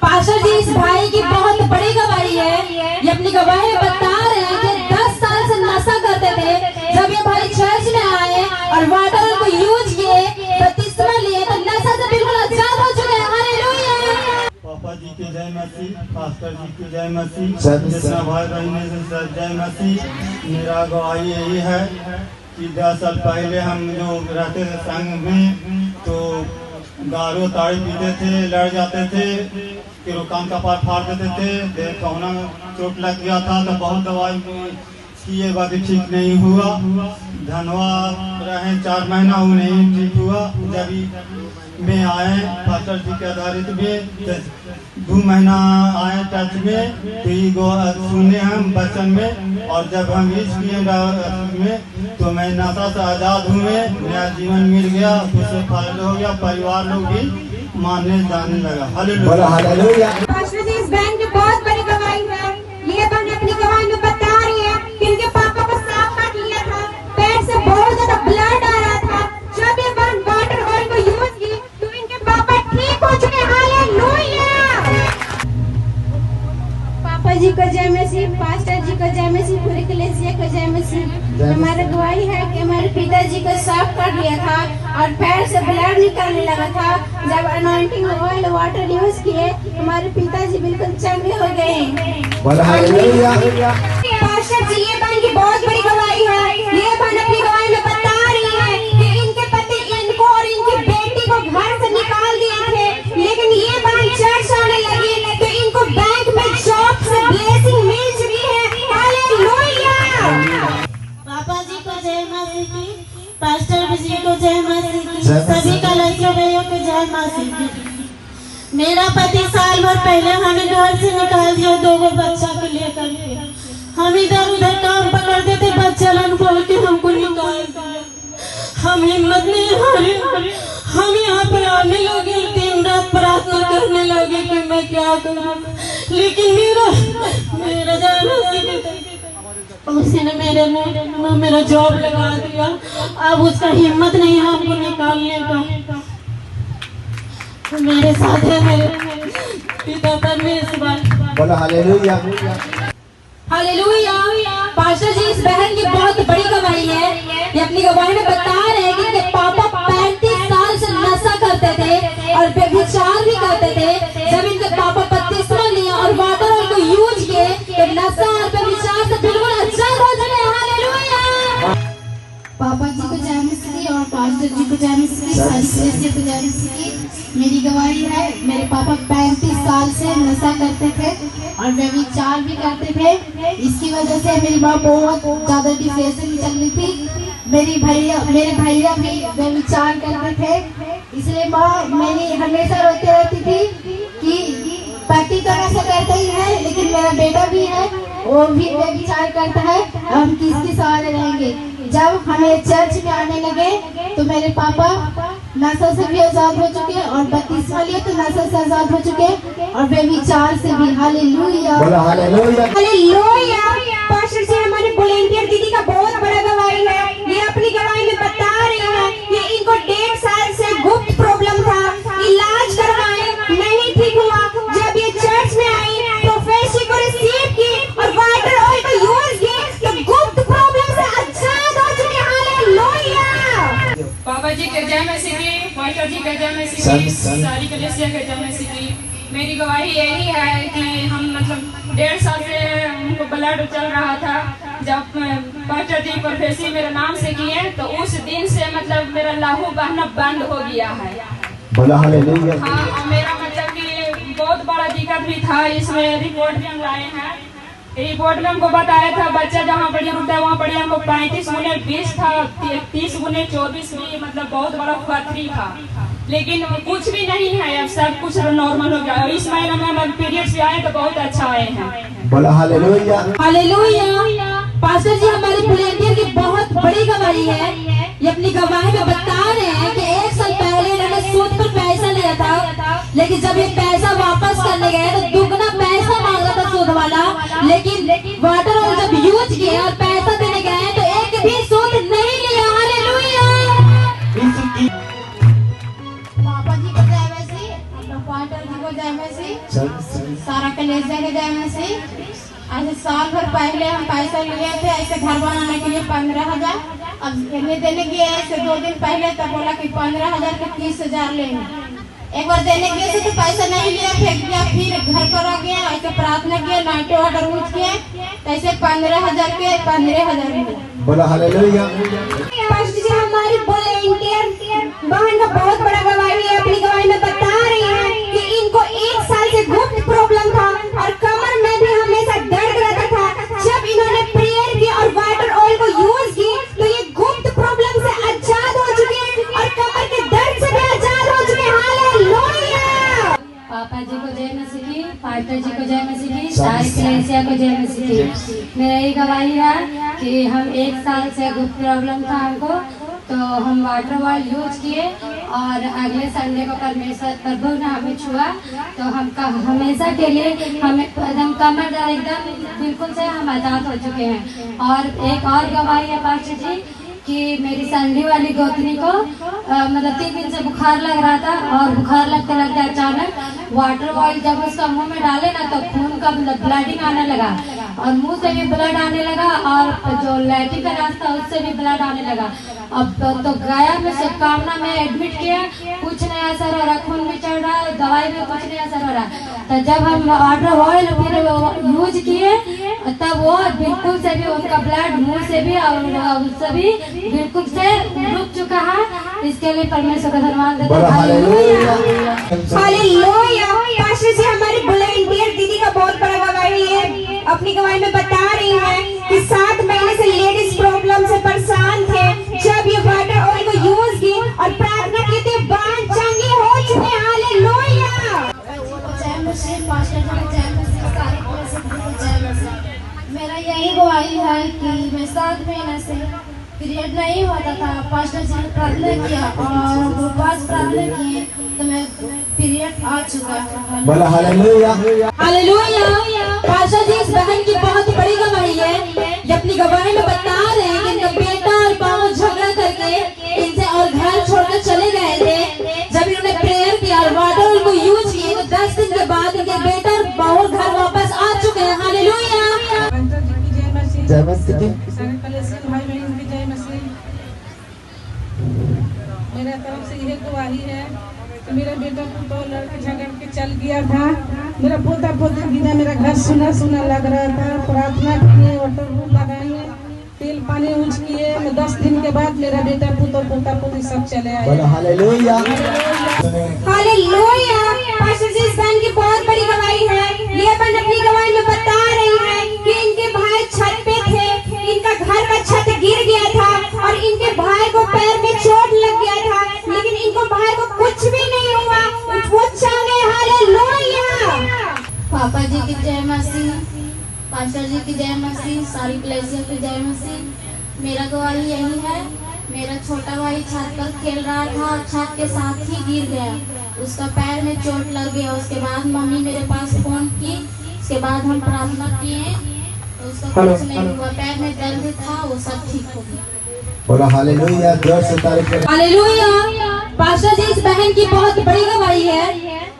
Pastor जी इस भाई की बहुत बड़ी गवाही है। ये अपनी गवाही में बता रहे हैं कि 10 साल से नशा करते थे। जब ये भाई चर्च में आए और वाटर को यूज किए, बपतिस्मा लिए, तो नशा से बिल्कुल आजाद हो चुके हैं। हालेलुया। पापा जी की जय मसीह, पास्टर जी की जय मसीह, जितना भाई बहने से सब जय मसीह। मेरा गवाही यही है कि 10 साल पहले हम जो रहते थे संघ में, तो दारू ताड़ी पीते थे, लड़ जाते थे, फिर वो कान का पार फाड़ देते थे, कौना चोट लग गया था तो बहुत दवाई किए बाकी ठीक नहीं हुआ। धन्यवाद रहे 4 महीना वो नहीं ठीक हुआ। जब में आए पास्टर जी के आधारित में 2 महीना आए टच में, तो सुने हम बचन में, और जब हम इस में तो मैं नशा से आज़ाद हुए, नया जीवन मिल गया, उससे फायदा हो गया, परिवार लोग भी मानने जाने लगा। हालेलुया। पास्टर जी इस बहन की बहुत बड़ी गवाही है। ये बहन अपनी गवाही में बता रही है कि इनके पापा को सांप काट लिया था, पैर से बहुत ज्यादा ब्लड आ रहा था। जब ये बहन वाटर ऑयल को यूज की तो इनके पापा ठीक हो चुके। हालेलुया। पापा जी को जय मसीह, पास्टर जी को जय मसीह, पूरे कलीसिया को जय मसीह। हमारा गवाही है कि हमारे पिताजी को सांप काट लिया था और पैर से ब्लड निकलने लगा था। जब अनॉइंटिंग ऑयल वाटर यूज किए, हमारे पिताजी बिल्कुल चंगे हो गए। पास्टर जी ये बहन की बहुत बड़ी गवाही है। ये बहन अपनी गवाही में बता रही है कि इनके पति इनको और इनकी बेटी को घर से निकाल दिए थे, लेकिन ये बहन चर्च आने लगी तो इनको बैंक में जॉब से ब्लेसिंग मिल चुकी है। हालेलुया। पापा जी को जय मसीह की, पास्टर जी को जय मसीह की, सभी कलीसिया भाइयों को जय मसीह की। मेरा पति साल भर पहले हमें घर से निकाल दिया 2 बच्चा को लेकर के। हम इधर उधर काम पकड़ते थे, बच्चा लन बोल के हमको निकाल दिया। हम हिम्मत नहीं हारे, हम यहाँ पर आने लगे, दिन रात प्रार्थना करने लगे कि मैं क्या करूँ, लेकिन मेरा उसने मेरा जॉब लगा दिया। अब उसका हिम्मत नहीं है हमको निकालने का। मेरे साथ है मेरे पिता परमेश्वर। बोलो हालेलुया। हालेलुया। पास्टर जी इस बहन की बहुत बड़ी गवाही है। ये अपनी गवाही में बता रहे हैं कि इनके पापा 35 साल से नशा करते थे और व्यभिचार भी करते थे। जब इनके पापा बपतिस्मा लिए और वाटर ऑयल को यूज किए, तो नशा और व्यभिचार से बिल्कुल आजाद हो चुके। हालेलुया। पापा जी को जय मसीह और पास्टर जी को जय मसीह, सारी कलीसिया को जय मसीह। मेरी गवाही है, मेरे पापा 35 साल से नशा करते थे और व्यभिचार भी करते थे। इसकी वजह से मेरी माँ बहुत ज्यादा डिप्रेशन में चल रही थी। मेरे भैया भी व्यभिचार करते थे, इसलिए माँ मेरी हमेशा रोते रहती थी कि पति तो नशा करता ही है, लेकिन मेरा बेटा भी है, वो भी व्यभिचार करता है, हम किसके सहारे रहेंगे। जब हमें चर्च में आने लगे तो मेरे पापा नशा से भी आजाद हो चुके और बपतिस्मा लिए तो नशा से आजाद हो चुके और व्यभिचार से भी। हालेलुया। हालेलुया। पास्टर जी हमारे वॉलंटियर दीदी का बहुत बड़ा गवाही है। ये अपनी गवाही में बता रही है कि इनको 1.5 साल से गुप्त प्रॉब्लम था, इलाज करवाए नहीं ठीक हुआ। जब ये चर्च में आई, प्रोफेसी को रिसीव की और वाटर ऑयल को यूज की, तो गुप्त प्रॉब्लम से आजाद हो चुके। हालेलुया। पापा जी के जय मसीह की, पास्टर जी के जय मसीह की, सारी कलीसिया के जय मसीह की। मेरी गवाही यही है कि हम मतलब 1.5 साल से उनको ब्लड चल रहा था। जब पास्टर जी प्रोफेसी मेरे नाम से किए, तो उस दिन से मतलब मेरा लहू बहना बंद हो गया है। हाँ, और मेरा मतलब कि बहुत बड़ा दिक्कत भी था। इसमें रिपोर्ट भी हम लाए हैं। रिपोर्ट में हमको बताया था बच्चा जहाँ पढ़ी रुकता है वहाँ पढ़ी, हमको 35x20 था, 30x24 भी मतलब बहुत बड़ा पथरी था, लेकिन कुछ भी नहीं है। अब सब कुछ नॉर्मल हो गया। इस महीने में हमारे पीरियड्स भी आए तो बहुत अच्छा आए हैं। बोला हालेलुया। हालेलुया। पास्टर जी हमारे वॉलंटियर की बहुत बड़ी गवाही है। ये अपनी गवाही में बता रहे हैं कि 1 साल पहले इन्होंने सूद पर पैसा लिया था, लेकिन जब ये पैसा वापस करने गए तो दुगना पैसा मांगा था सूद वाला, लेकिन वाटर ऑयल जब यूज किए और पैसा देने गए तो एक भी सूद नहीं लिया। हालेलुया। पापा जी को जय मसीह, पास्टर जी को जय मसीह, सारा कलेसिया को जय मसीह। ऐसे साल भर पहले हम पैसा लिए थे ऐसे घर बनाने के लिए 15,000। अब देने गए ऐसे 2 दिन पहले तब बोला कि 15,000 के 30,000 लेंगे। एक बार देने गए थे तो पैसा नहीं लिया, फेंक दिया। फिर घर पर आ गया, ऐसे प्रार्थना किया, नाइट ऑर्डर यूज किए, ऐसे 15,000 के 15,000 मिले। बोला हालेलुया। पास्टर जी हमारी वॉलंटियर बहन का बहुत बड़ा गवाही है। अपनी गवाही में बता रही है कि इनको 1 साल से गुप्त प्रॉब्लम था और कमर में भी हमेशा दर्द रहता था। जब इन्होंने प्रेयर की और वाटर ऑयल को यूज की तो ये गुप्त प्रॉब्लम से आजाद हो चुके हैं और कमर के दर्द से भी आजाद हो चुके हैं। हालेलुया। पापा जी को जय मसीह की, पास्टर जी को जय मसीह की, सारी कलीसिया को जय मसीह की। मेरा ये गवाही है कि हम 1 साल से गुप्त प्रॉब्लम था हमको, तो हम वाटर ऑयल यूज किए और अगले संडे को परमेश्वर प्रभु ने हमें छुआ, तो हम हमेशा के लिए हमें एकदम कमर एकदम बिल्कुल से हम आजाद हो चुके हैं। और एक और गवाही है पास्टर जी कि मेरी संडी वाली गोतनी को मतलब 3 दिन से बुखार लग रहा था और बुखार लगते लगते अचानक वाटर ऑयल जब उसका मुंह में डाले ना तो खून का मतलब ब्लडिंग आने लगा और मुंह से भी ब्लड आने लगा और जो लैट्रिन का रास्ता उससे भी ब्लड आने लगा। अब तो गया में शुभकामना में एडमिट किया, कुछ नहीं असर हो रहा, खून भी चढ़ रहा है, दवाई में कुछ नहीं असर हो रहा। तो जब हम वाटर ऑयल फिर यूज किए तब वो बिल्कुल से भी उनका ब्लड मुंह से भी और उससे भी बिल्कुल से रुक चुका है। इसके लिए परमेश्वर का धन्यवाद देते हैं। हालेलुया। पास्टर जी हमारी वॉलंटियर दीदी का बहुत बड़ा गवाही है। अपनी गवाही में बता रही है कि 7 महीने से लेडीज प्रॉब्लम से परेशान थे। जब ये वाटर ऑयल को यूज की और प्रार्थना की तो बांध चंगी हो चुके। हालेलुया। जय मसीह, पास्टर जी को जय मसीह, सारी कलीसिया को जय मसीह। मेरा यही गवाही है कि मैं 7 महीने से पीरियड नहीं होता था। पास्टर जी ने प्रार्थना किया और उपवास प्रार्थना किए तो मैं पीरियड आ चुका है। बोला हालेलुया। हालेलुया। पास्टर जी इस बहन की बहुत बड़ी गवाही है। ये अपनी गवाही में बता रहे हैं कि इनका बेटा और बाबू झगड़ा करके इनसे और घर छोड़कर चले गए थे। जब इन्होंने प्रेयर किया और वाटर ऑयल को यूज किए तो 10 दिन के बाद इनके बेटा और बाबू घर वापस आ चुके हैं। हालेलुया। जय मसीह की। भाई बहन की जय मसीह। मेरा तरफ से यह गवाही है कि मेरा बेटा तो लड़के झगड़ के चल गया था। मेरा पोता पोती बिना मेरा घर सुना सुना लग रहा था। प्रार्थना किए, वाटर लगाए, तेल पानी यूज किए। मैं 10 दिन के बाद मेरा बेटा पोता पोती सब चले आए। बोला हालेलुया। हालेलुया। पास्टर जी इस बहन की बहुत बड़ी गवाही है। ये बहन अपनी गवाही में बता रही है कि इनके भाई छत पे थे, इनका घर का छत गिर गया था और इनके भाई को पैर में चोट लग गया था, लेकिन इनको भाई को कुछ भी नहीं हुआ। वो चले। हालेलुया। पापा जी की जय मसीह, पास्टर जी की जय मसीह, सारी कलीसिया की जय मसीह। मेरा गवाही यही है, मेरा छोटा भाई छत पर खेल रहा था और छत के साथ ही गिर गया। उसका पैर में चोट लग गया। उसके बाद मम्मी मेरे पास फोन की, उसके बाद हम प्रार्थना किए तो उसका कुछ नहीं हुआ। पैर में दर्द था, वो सब ठीक हो गया। बोला हालेलुया। जोर से तारीफ करें। हालेलुया। पास्टर जी इस बहन की बहुत बड़ी गवाही है।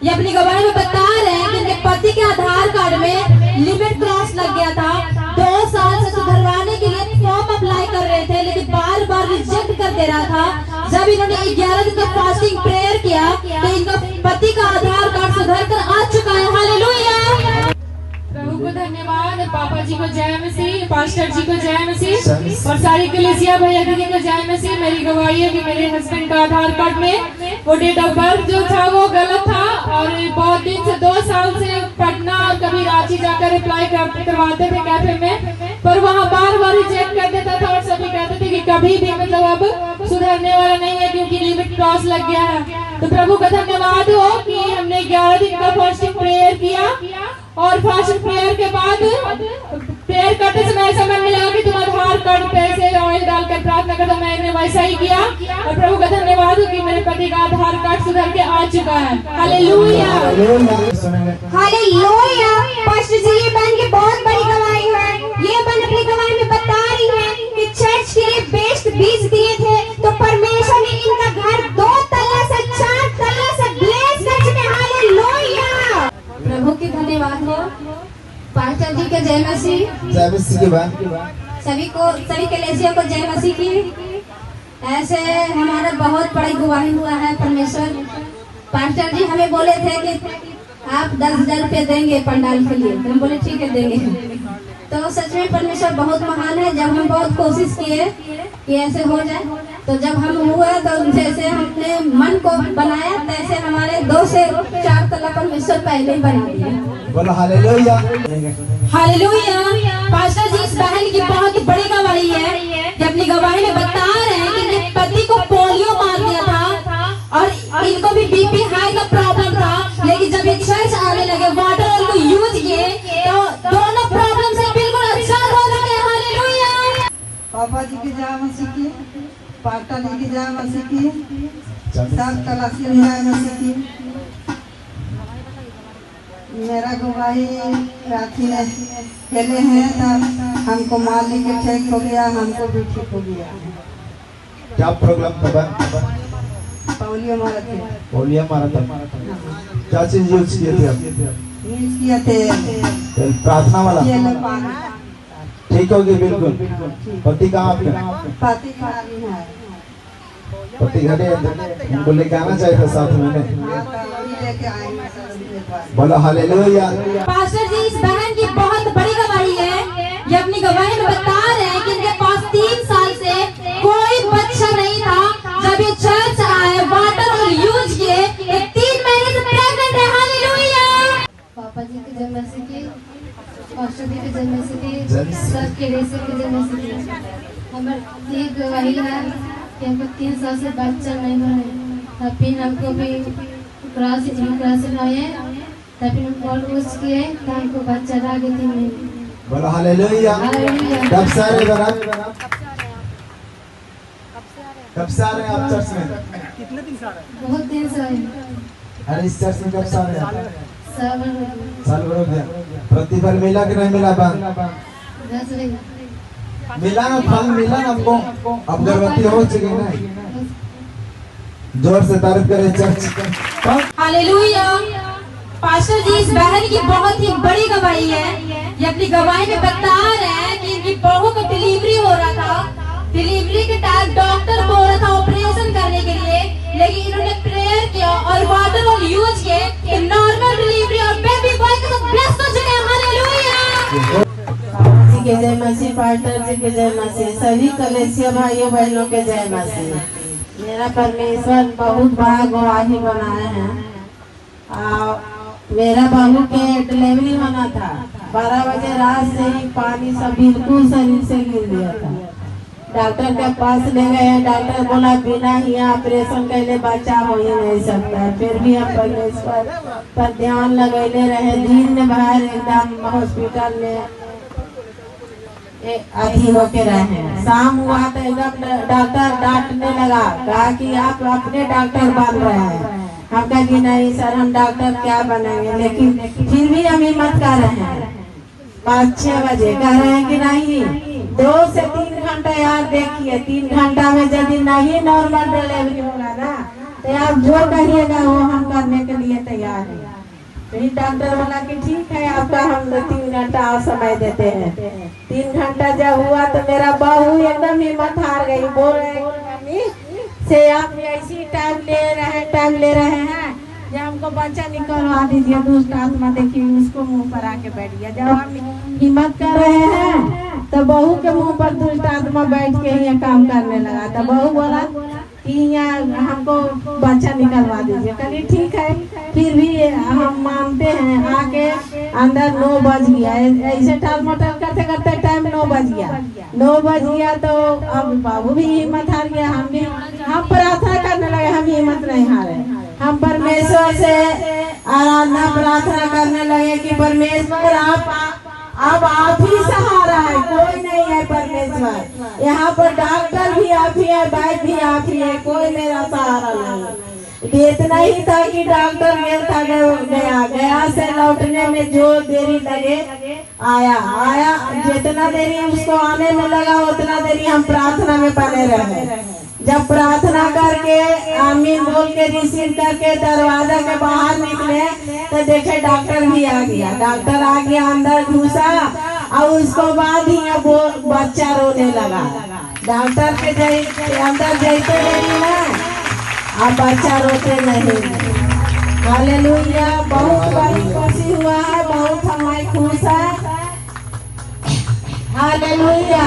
ये अपनी गवाही में बता रहे हैं कि इनके पति के आधार कार्ड में लिमिट क्रॉस लग गया था। 2 साल से सुधरवाने के लिए फॉर्म अप्लाई कर रहे थे लेकिन बार बार रिजेक्ट कर दे रहा था। जब इन्होंने 11 दिन का फास्टिंग प्रेयर किया तो इनका पति का आधार कार्ड सुधर कर आ चुका है। हालेलुया। प्रभु को धन्यवाद। पापा जी को जय मसीह, पास्टर जी को जय मसीह और सारी कलीसिया भैया दीदी को जय मसीह। मेरी गवाही है कि मेरे हस्बैंड का आधार कार्ड में वो डेट ऑफ बर्थ जो था वो गलत था और बहुत दिन से 2 साल से पटना और कभी रांची जाकर अप्लाई करवाते थे कैफे में, पर वहाँ बार बार रिजेक्ट कर देता था और सभी कहते थे कि कभी भी मतलब अब सुधरने वाला नहीं है क्योंकि लिमिट क्रॉस लग गया है। तो प्रभु का धन्यवाद हो कि हमने 11 दिन का फास्टिंग प्रेयर किया और फास्टिंग प्रेयर के बाद प्रेयर करते समय ऐसा मन में लगा कि तुम आधार कार्ड पे से ऑयल डालकर प्रार्थना कर, तो मैंने वैसा ही किया और प्रभु का धन्यवाद हो कि मेरे पति का आधार कार्ड सुधर के आ चुका है। हालेलुया। हालेलुया। पास्टर जी ये बहन की बहुत बड़ी गवाही है। ये बहन अपनी गवाही में बता रही है कि चर्च के लिए बेस्ट बीज दिए थे तो परमेश्वर ने इनका घर 2 तल्ला से 4 तल्ला से ब्लेस कर चुके। हालेलुया। धन्यवाद हो। पास्टर जी के जय मसीह। जय मसीह की बात। सभी कलेसियों को जय मसीह की। ऐसे हमारा बहुत बड़ी गवाही हुआ है परमेश्वर। पास्टर जी हमें बोले थे कि आप 10,000 रुपये देंगे पंडाल के लिए, तो हम बोले ठीक है देंगे। तो सच में परमेश्वर बहुत महान है। जब हम बहुत कोशिश किए कि ऐसे हो जाए, तो जब हम हुआ तो जैसे हमने मन को बनाया तैसे हमारे 2 से 4 तला परमेश्वर पहले ही बना दिया। बोलो हालेलुया। हालेलुया। पास्टर जी इस बहन की बहुत बड़ी गवाही है कि अपनी गवाही में बता रहे हैं कि इनके पति को पोलियो मार दिया था और इनको भी बीपी हाई का प्रॉब्लम था, लेकिन जब ये चर्च आने लगे, वाटर ऑयल को यूज किए, तो दोनों प्रॉब्लम से बिल्कुल अच्छा हो गए। हालेलुया। पापा जी की जय मसीह की, पास्टर जी की जय मसीह की, सब कलासी जय मसीह की। मेरा गवाही राखी ने खेले हैं तब हमको मालिक ठीक हो गया, हमको भी ठीक हो गया। क्या प्रॉब्लम था? पोलियो मारा थे। पोलियो मारा था। क्या चीज यूज किए थे आप? यूज किए थे प्रार्थना वाला। पानी। ठीक होगी बिल्कुल। पति कहाँ आपका? पति खाली है। पति घरे हमको लेके आना चाहिए था साथ में। लेके आएंगे। बोलो हालेलुया। पास्टर जी इस बहन की बहुत बड़ी गवाही है। ये अपनी गवाही में बता रहे हैं कि इनके पास 3 साल से कोई बच्चा नहीं था। जब ये चर्च आए, वाटर और यूज किए, 3 महीने से प्रेग्नेंट है। हालेलुया। पापा जी की जय मसीह की, पास्टर जी की जय मसीह की, सब के रेसे की जय मसीह की। हमारे ये गवाही है कि हमको 3 साल से बच्चा नहीं बने, फिर हमको भी क्रॉस आए, तब फिर हम बहुत कोशिश किए तो हमको बच्चा रह गया 3 महीने। बोलो हालेलुया। कब से आ रहे बराबर? कब से आ रहे हैं आप चर्च में? कितने दिन से आ रहे हैं? बहुत दिन से आए। अरे इस चर्च में कब से आ रहे हैं? साल भर हो गया। प्रतिफल मिला कि नहीं मिला? मिला ना, फल मिला ना हमको। अब गर्भवती हो चुकी है। जोर से तारीफ करें चर्च। हालेलुया। पास्टर जी इस बहन की बहुत ही बड़ी गवाही है। ये अपनी गवाही में बता रहे हैं कि इनकी बहू को डिलीवरी हो रहा था। डिलीवरी के टाइम डॉक्टर बोल रहा था ऑपरेशन करने के लिए, लेकिन इन्होंने प्रेयर किया और वाटर और यूज किए कि नॉर्मल डिलीवरी और बेबी बॉय के साथ ब्लेस्ड हो चुके हैं। हालेलुया। जी के जय मसीह, पास्टर जी के जय मसीह, सभी कलेसिया भाइयों बहनों के जय मसीह। मेरा परमेश्वर बहुत बड़ा गवाही बनाए हैं। मेरा बहू के डिलीवरी होना था। 12 बजे रात से ही पानी सब बिल्कुल शरीर से गिर गया था। डॉक्टर के पास ले गए। डॉक्टर बोला बिना ही ऑपरेशन कैले बच्चा हो ही नहीं सकता। फिर भी हम परमेश्वर पर ध्यान लगैले रहे। दिन भर एकदम हॉस्पिटल में अभी होके रहे। शाम हुआ तो एकदम डॉक्टर डांटने लगा, कहा कि आप अपने डॉक्टर बन रहे हैं। हम कहा कि नहीं सर, हम डॉक्टर क्या बनेंगे, लेकिन फिर भी हम हिम्मत कर रहे हैं। 5-6 बजे कह रहे हैं कि नहीं 2 से 3 घंटा यार देखिए, 3 घंटा में यदि नहीं नॉर्मल डिलीवरी होगा ना तो आप जो कहिएगा वो हम करने के लिए तैयार हैं। फिर डॉक्टर बोला कि ठीक है आपका हम 3 घंटा और समय देते हैं। 3 घंटा जब हुआ तो मेरा बहू एकदम हिम्मत हार गई। बोल रहे से आप ऐसी टाइम ले रहे हैं जब हमको बच्चा निकलवा दीजिए। दुष्ट आत्मा देखिए उसको मुंह पर आके बैठ गया। जब हम हिम्मत कर रहे हैं तो बहू के मुंह पर दुष्ट आत्मा बैठ के ही काम करने लगा। तो बहू बोला कि यहाँ हमको बच्चा निकलवा दीजिए। कहलिए ठीक है। फिर भी हम मानते हैं। आके अंदर 9 बज गया। ऐसे टाल मटल करते करते टाइम 9 बज गया। 9 बज गया तो अब बाबू भी हिम्मत हार गया। हम प्रार्थना करने लगे। हम हिम्मत नहीं हारे। हम परमेश्वर से आराधना प्रार्थना करने लगे कि परमेश्वर अब आप ही सहारा है, कोई नहीं है परमेश्वर। यहाँ पर डॉक्टर भी आप ही है, भाई भी आप ही है, कोई मेरा सहारा नहीं। इतना ही था कि डॉक्टर गया वहाँ से लौटने में जो देरी लगे आया जितना देरी उसको आने में लगा उतना देरी हम प्रार्थना में बने रहे। जब प्रार्थना करके आमीन बोल के रिसीव करके दरवाजा के बाहर निकले तो देखे डॉक्टर भी आ गया। डॉक्टर आ गया, अंदर घुसा और उसको बाद ही वो बच्चा रोने लगा। डॉक्टर के अंदर जाते नहीं ना, अब बच्चा रोते नहीं। हालेलुया, बहुत बड़ी खुशी हुआ है, बहुत हमारी खुश है। हालेलुया।